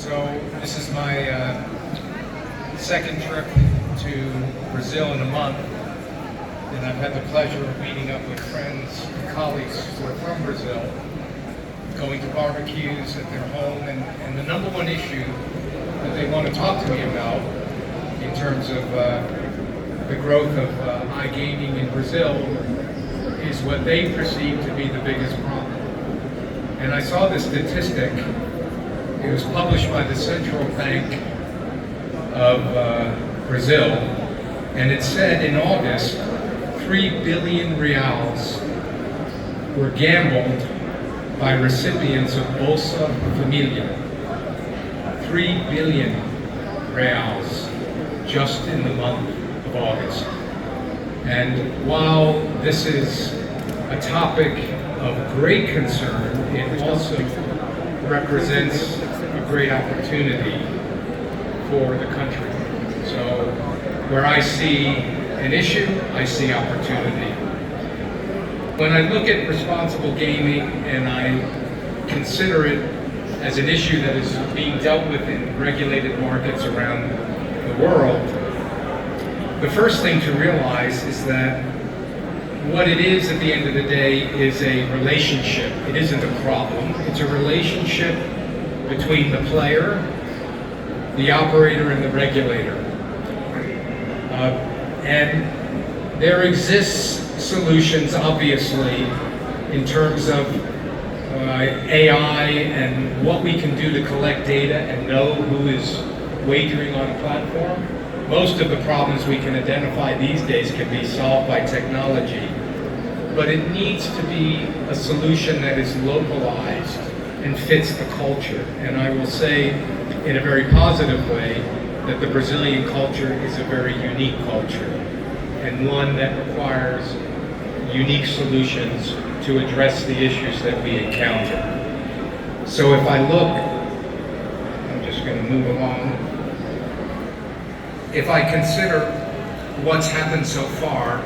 So this is my second trip to Brazil in a month, and I've had the pleasure of meeting up with friends and colleagues who are from Brazil, going to barbecues at their home, and the number one issue that they want to talk to me about in terms of the growth of iGaming in Brazil is what they perceive to be the biggest problem. And I saw this statistic. It was published by the Central Bank of Brazil, and it said in August, 3 billion reals were gambled by recipients of Bolsa Familia. 3 billion reals just in the month of August. And while this is a topic of great concern, it also represents a great opportunity for the country. So where I see an issue, I see opportunity. When I look at responsible gaming and I consider it as an issue that is being dealt with in regulated markets around the world, the first thing to realize is that what it is at the end of the day is a relationship. It isn't a problem. It's a relationship between the player, the operator, and the regulator. And there exists solutions, obviously, in terms of AI and what we can do to collect data and know who is wagering on a platform. Most of the problems we can identify these days can be solved by technology, but it needs to be a solution that is localized and fits the culture. And I will say in a very positive way that the Brazilian culture is a very unique culture and one that requires unique solutions to address the issues that we encounter. So if I look, I'm just going to move along. If I consider what's happened so far,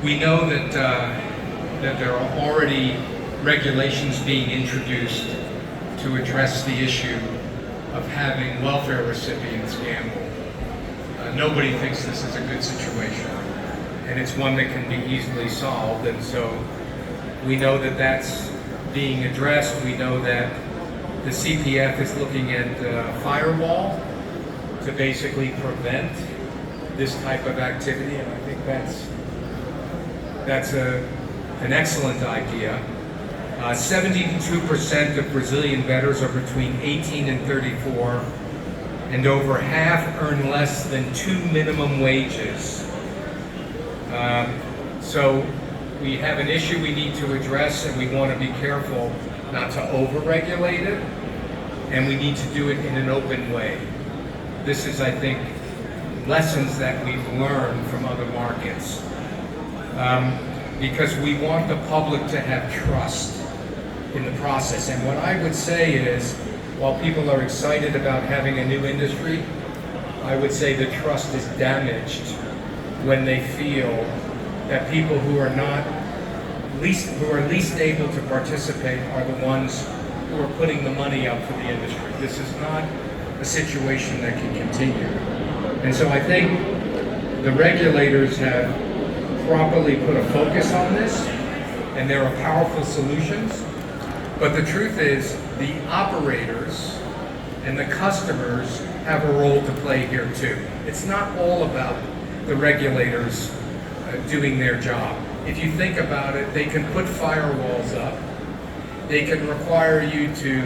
we know that there are already regulations being introduced to address the issue of having welfare recipients gamble. Nobody thinks this is a good situation, and it's one that can be easily solved, and so we know that that's being addressed. We know that the CPF is looking at firewall to basically prevent this type of activity, and I think that's an excellent idea. 72% of Brazilian bettors are between 18 and 34, and over half earn less than 2 minimum wages. So we have an issue we need to address, and we want to be careful not to over-regulate it, and we need to do it in an open way. This is, I think, lessons that we've learned from other markets. Because we want the public to have trust in the process. And what I would say is, while people are excited about having a new industry, I would say the trust is damaged when they feel that people who are least able to participate are the ones who are putting the money up for the industry. This is not a situation that can continue. And so I think the regulators have properly put a focus on this, and there are powerful solutions. But the truth is, the operators and the customers have a role to play here too. It's not all about the regulators doing their job. If you think about it, they can put firewalls up. They can require you to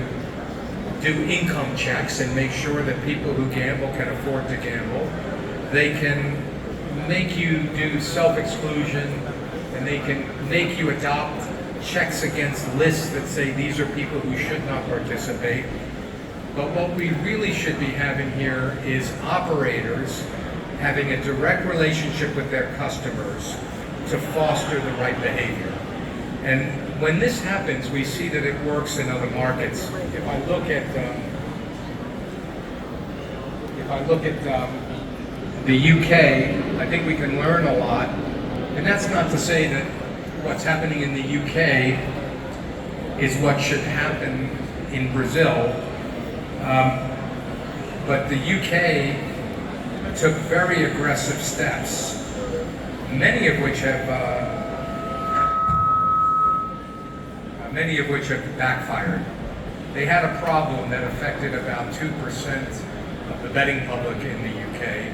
do income checks and make sure that people who gamble can afford to gamble. They can make you do self-exclusion, and they can make you adopt checks against lists that say these are people who should not participate. But what we really should be having here is operators having a direct relationship with their customers to foster the right behavior. And when this happens, we see that it works in other markets. If I look at the UK, I think we can learn a lot. And that's not to say that what's happening in the UK is what should happen in Brazil. But the UK took very aggressive steps, many of which have backfired. They had a problem that affected about 2% of the betting public in the UK,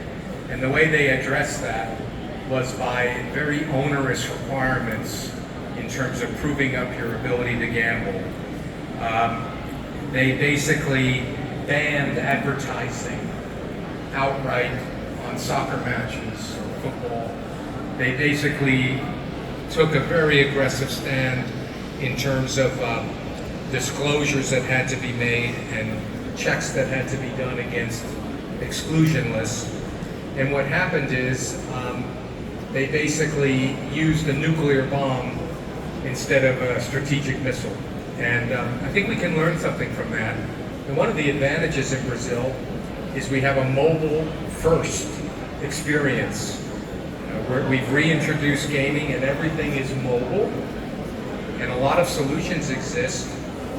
and the way they addressed that was by very onerous requirements in terms of proving up your ability to gamble. They basically banned advertising outright on soccer matches or football. They basically took a very aggressive stand in terms of disclosures that had to be made and checks that had to be done against exclusion lists. And what happened is they basically used a nuclear bomb instead of a strategic missile. And I think we can learn something from that. And one of the advantages in Brazil is we have a mobile-first experience. Where we've reintroduced gaming and everything is mobile, and a lot of solutions exist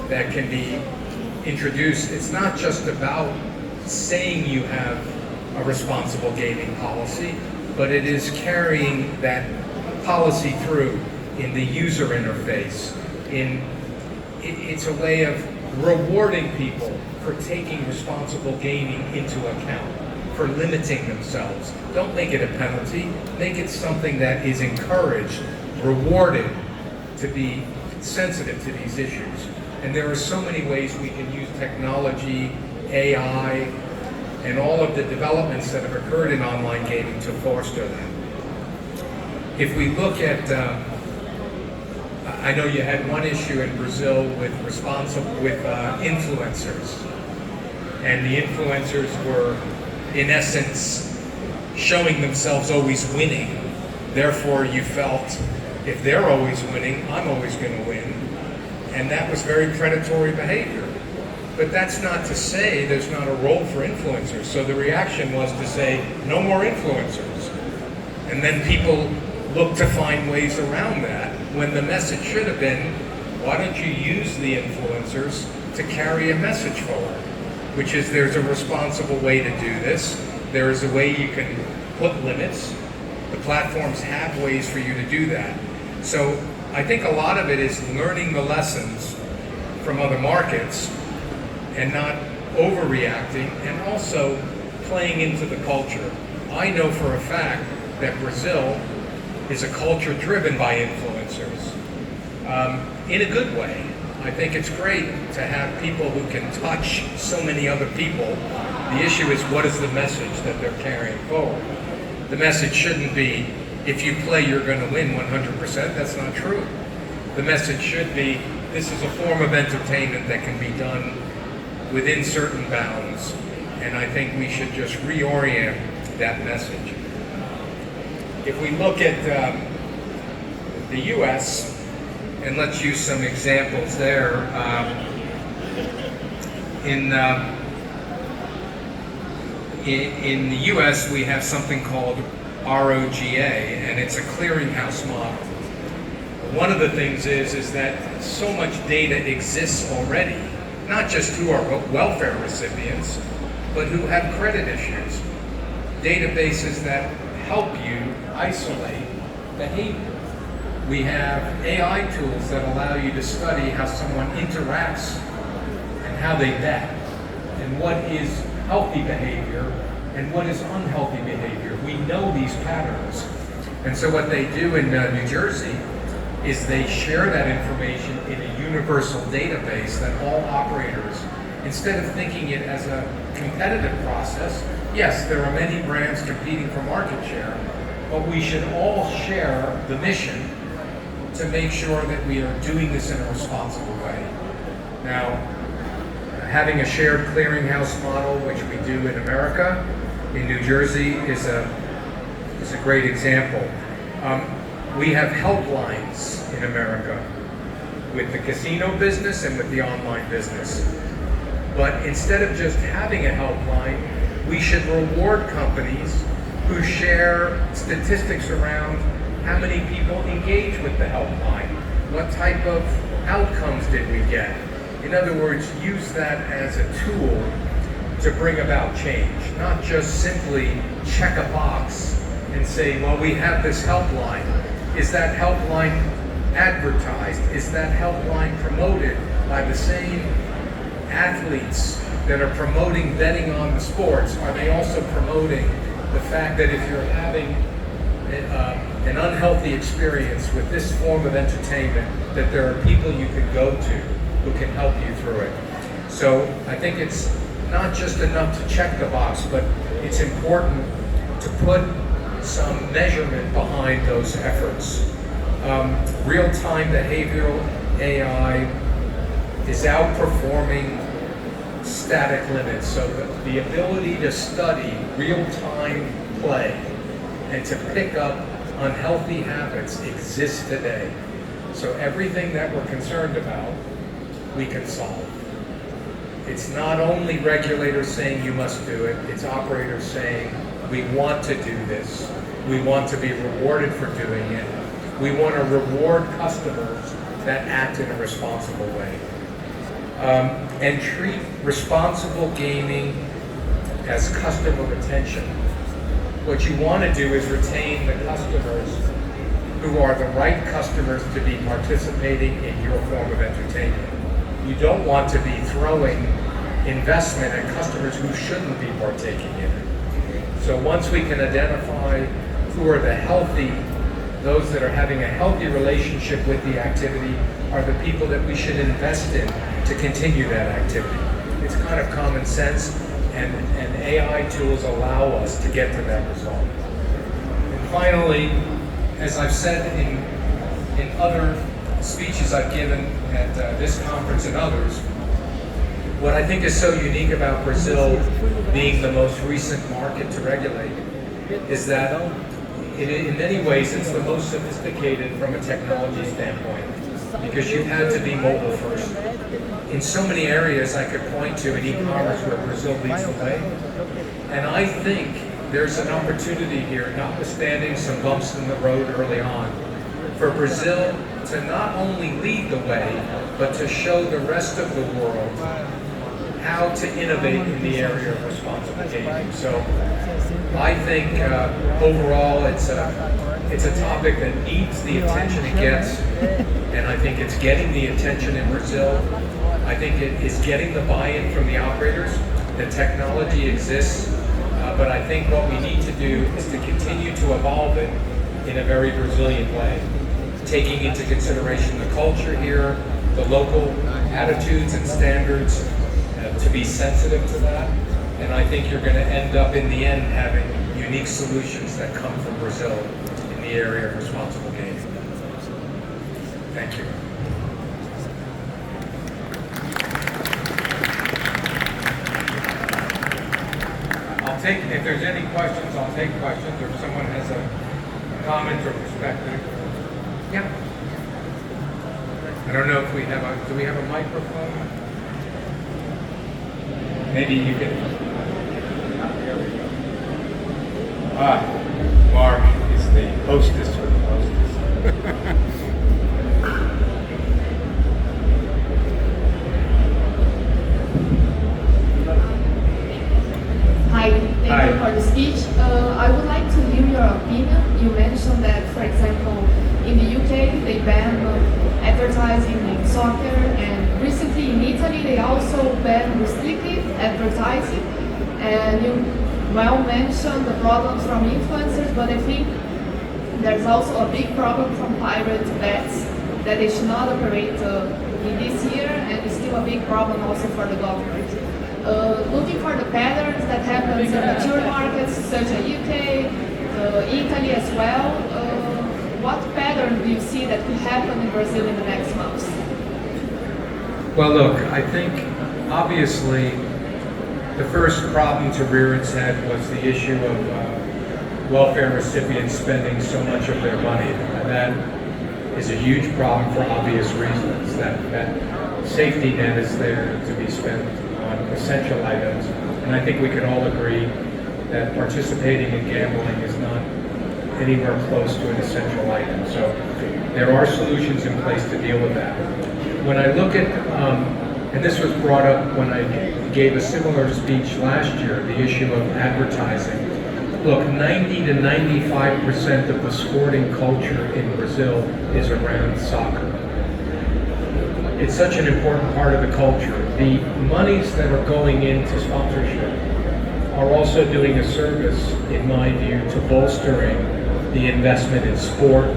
that can be introduced. It's not just about saying you have a responsible gaming policy, but it is carrying that policy through in the user interface. It's a way of rewarding people for taking responsible gaming into account, for limiting themselves. Don't make it a penalty, make it something that is encouraged, rewarded to be sensitive to these issues. And there are so many ways we can use technology, AI, and all of the developments that have occurred in online gaming to foster that. If we look at, I know you had one issue in Brazil with influencers, and the influencers were, in essence, showing themselves always winning. Therefore, you felt, if they're always winning, I'm always going to win. And that was very predatory behavior. But that's not to say there's not a role for influencers. So the reaction was to say, no more influencers. And then people look to find ways around that, when the message should have been, why don't you use the influencers to carry a message forward? Which is, there's a responsible way to do this. There is a way you can put limits. The platforms have ways for you to do that. So I think a lot of it is learning the lessons from other markets and not overreacting, and also playing into the culture. I know for a fact that Brazil is a culture driven by influencers, in a good way. I think it's great to have people who can touch so many other people. The issue is, what is the message that they're carrying forward? The message shouldn't be, if you play, you're going to win 100%. That's not true. The message should be, this is a form of entertainment that can be done within certain bounds. And I think we should just reorient that message. If we look at the US, and let's use some examples there. In the US, we have something called ROGA, and it's a clearinghouse model. One of the things is that so much data exists already, not just who are welfare recipients, but who have credit issues. Databases that help you isolate behavior. We have AI tools that allow you to study how someone interacts and how they bet, and what is healthy behavior and what is unhealthy behavior. We know these patterns. And so what they do in New Jersey is they share that information in a universal database that all operators, instead of thinking it as a competitive process, yes, there are many brands competing for market share, but we should all share the mission to make sure that we are doing this in a responsible way. Now, having a shared clearinghouse model, which we do in America, in New Jersey, is a great example. We have helplines in America with the casino business and with the online business. But instead of just having a helpline, we should reward companies who share statistics around how many people engage with the helpline, what type of outcomes did we get. In other words, use that as a tool to bring about change, not just simply check a box and say, well, we have this helpline. Is that helpline advertised? Is that helpline promoted by the same athletes that are promoting betting on the sports? Are they also promoting the fact that if you're having an unhealthy experience with this form of entertainment, that there are people you can go to who can help you through it? So I think it's not just enough to check the box, but it's important to put some measurement behind those efforts. Real-time behavioral AI is outperforming static limits. So the ability to study real-time play and to pick up unhealthy habits exists today. So everything that we're concerned about, we can solve. It's not only regulators saying you must do it, it's operators saying we want to do this. We want to be rewarded for doing it. We want to reward customers that act in a responsible way. And treat responsible gaming as customer retention. What you want to do is retain the customers who are the right customers to be participating in your form of entertainment. You don't want to be throwing investment at customers who shouldn't be partaking in it. So once we can identify who are the healthy, those that are having a healthy relationship with the activity, are the people that we should invest in to continue that activity. It's kind of common sense, and AI tools allow us to get to that result. And finally, as I've said in other speeches I've given at this conference and others, what I think is so unique about Brazil being the most recent market to regulate is that in many ways it's the most sophisticated from a technology standpoint, because you've had to be mobile first. In so many areas I could point to in e-commerce where Brazil leads the way. And I think there's an opportunity here, notwithstanding some bumps in the road early on, for Brazil to not only lead the way, but to show the rest of the world how to innovate in the area of responsible gaming. So I think overall it's a topic that needs the attention it gets, and I think it's getting the attention in Brazil. I think it is getting the buy-in from the operators. The technology exists, but I think what we need to do is to continue to evolve it in a very Brazilian way, taking into consideration the culture here, the local attitudes and standards, to be sensitive to that. And I think you're going to end up in the end having unique solutions that come from Brazil in the area of responsible gaming. Thank you. If there's any questions, I'll take questions, or if someone has a comment or perspective. Yeah. I don't know if we have do we have a microphone? Maybe you can. There we go. Mark is the hostess with the hostess. Hi, thank you for the speech. I would like to hear your opinion. You mentioned that, for example, in the UK they banned advertising in soccer, and recently in Italy they also banned restrictive advertising. And you well mentioned the problems from influencers, but I think there's also a big problem from pirate bets that they should not operate in this year, and it's still a big problem also for the government. Looking for the patterns that happens in mature markets such as UK, Italy as well, what pattern do you see that could happen in Brazil in the next months? Well, look, I think obviously the first problem to rear its head was the issue of welfare recipients spending so much of their money. And that is a huge problem for obvious reasons. That safety net is there to be spent on essential items, and I think we can all agree that participating in gambling is not anywhere close to an essential item. So there are solutions in place to deal with that. When I look at and this was brought up when I gave a similar speech last year, the issue of advertising. Look, 90 to 95% of the sporting culture in Brazil is around soccer. It's such an important part of the culture. The monies that are going into sponsorship are also doing a service, in my view, to bolstering the investment in sport,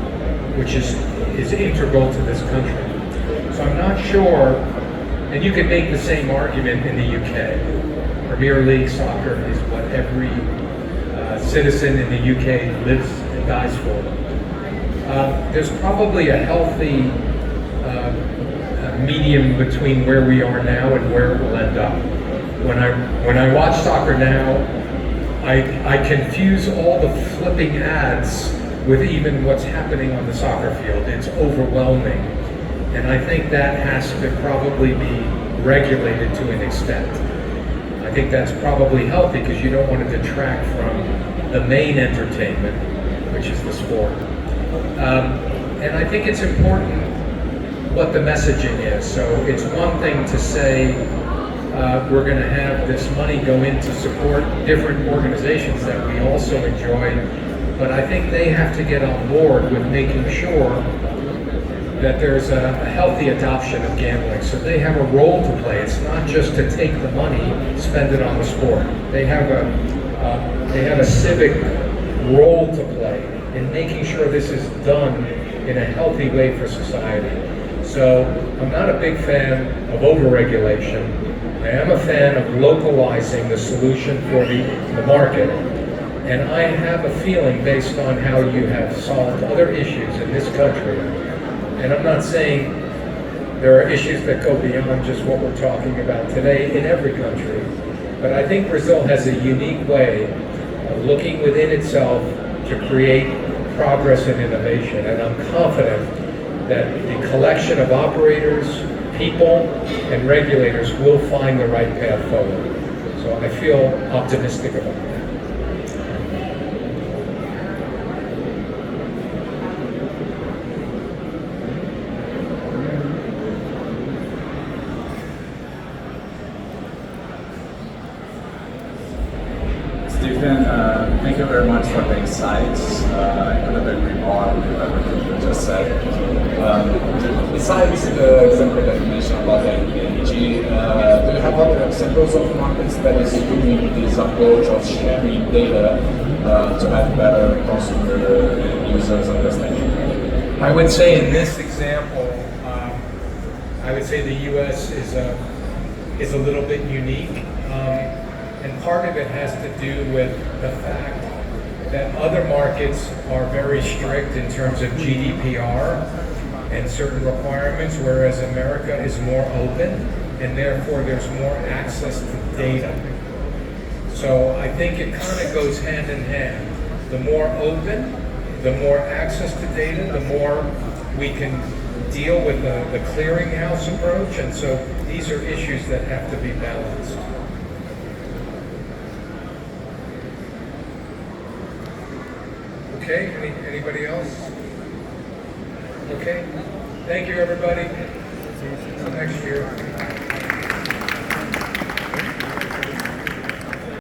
which is integral to this country. So I'm not sure, and you can make the same argument in the UK. Premier League soccer is what every citizen in the UK lives and dies for. There's probably a healthy medium between where we are now and where it will end up. When I watch soccer now, I confuse all the flipping ads with even what's happening on the soccer field. It's overwhelming. And I think that has to probably be regulated to an extent. I think that's probably healthy because you don't want to detract from the main entertainment, which is the sport. And I think it's important what the messaging is. So it's one thing to say we're going to have this money go in to support different organizations that we also enjoy, but I think they have to get on board with making sure that there's a healthy adoption of gambling. So they have a role to play. It's not just to take the money, spend it on the sport. They have a civic role to play in making sure this is done in a healthy way for society. So I'm not a big fan of overregulation. I am a fan of localizing the solution for the market. And I have a feeling, based on how you have solved other issues in this country, and I'm not saying there are issues that go beyond just what we're talking about today in every country, but I think Brazil has a unique way of looking within itself to create progress and innovation. And I'm confident that the collection of operators, people, and regulators will find the right path forward. So I feel optimistic about that. Stephen, thank you very much for the insights. I couldn't agree more with everything you just said. Besides the example that you mentioned about the NPG, do you have other examples of markets that is doing this approach of sharing data to have better consumer users understanding? I would say in this example, I would say the U.S. is a little bit unique. And part of it has to do with the fact that other markets are very strict in terms of GDPR and certain requirements, whereas America is more open, and therefore there's more access to data. So I think it kind of goes hand in hand. The more open, the more access to data, the more we can deal with the clearinghouse approach, and so these are issues that have to be balanced. Okay, anybody else? Okay, thank you everybody. See you next year.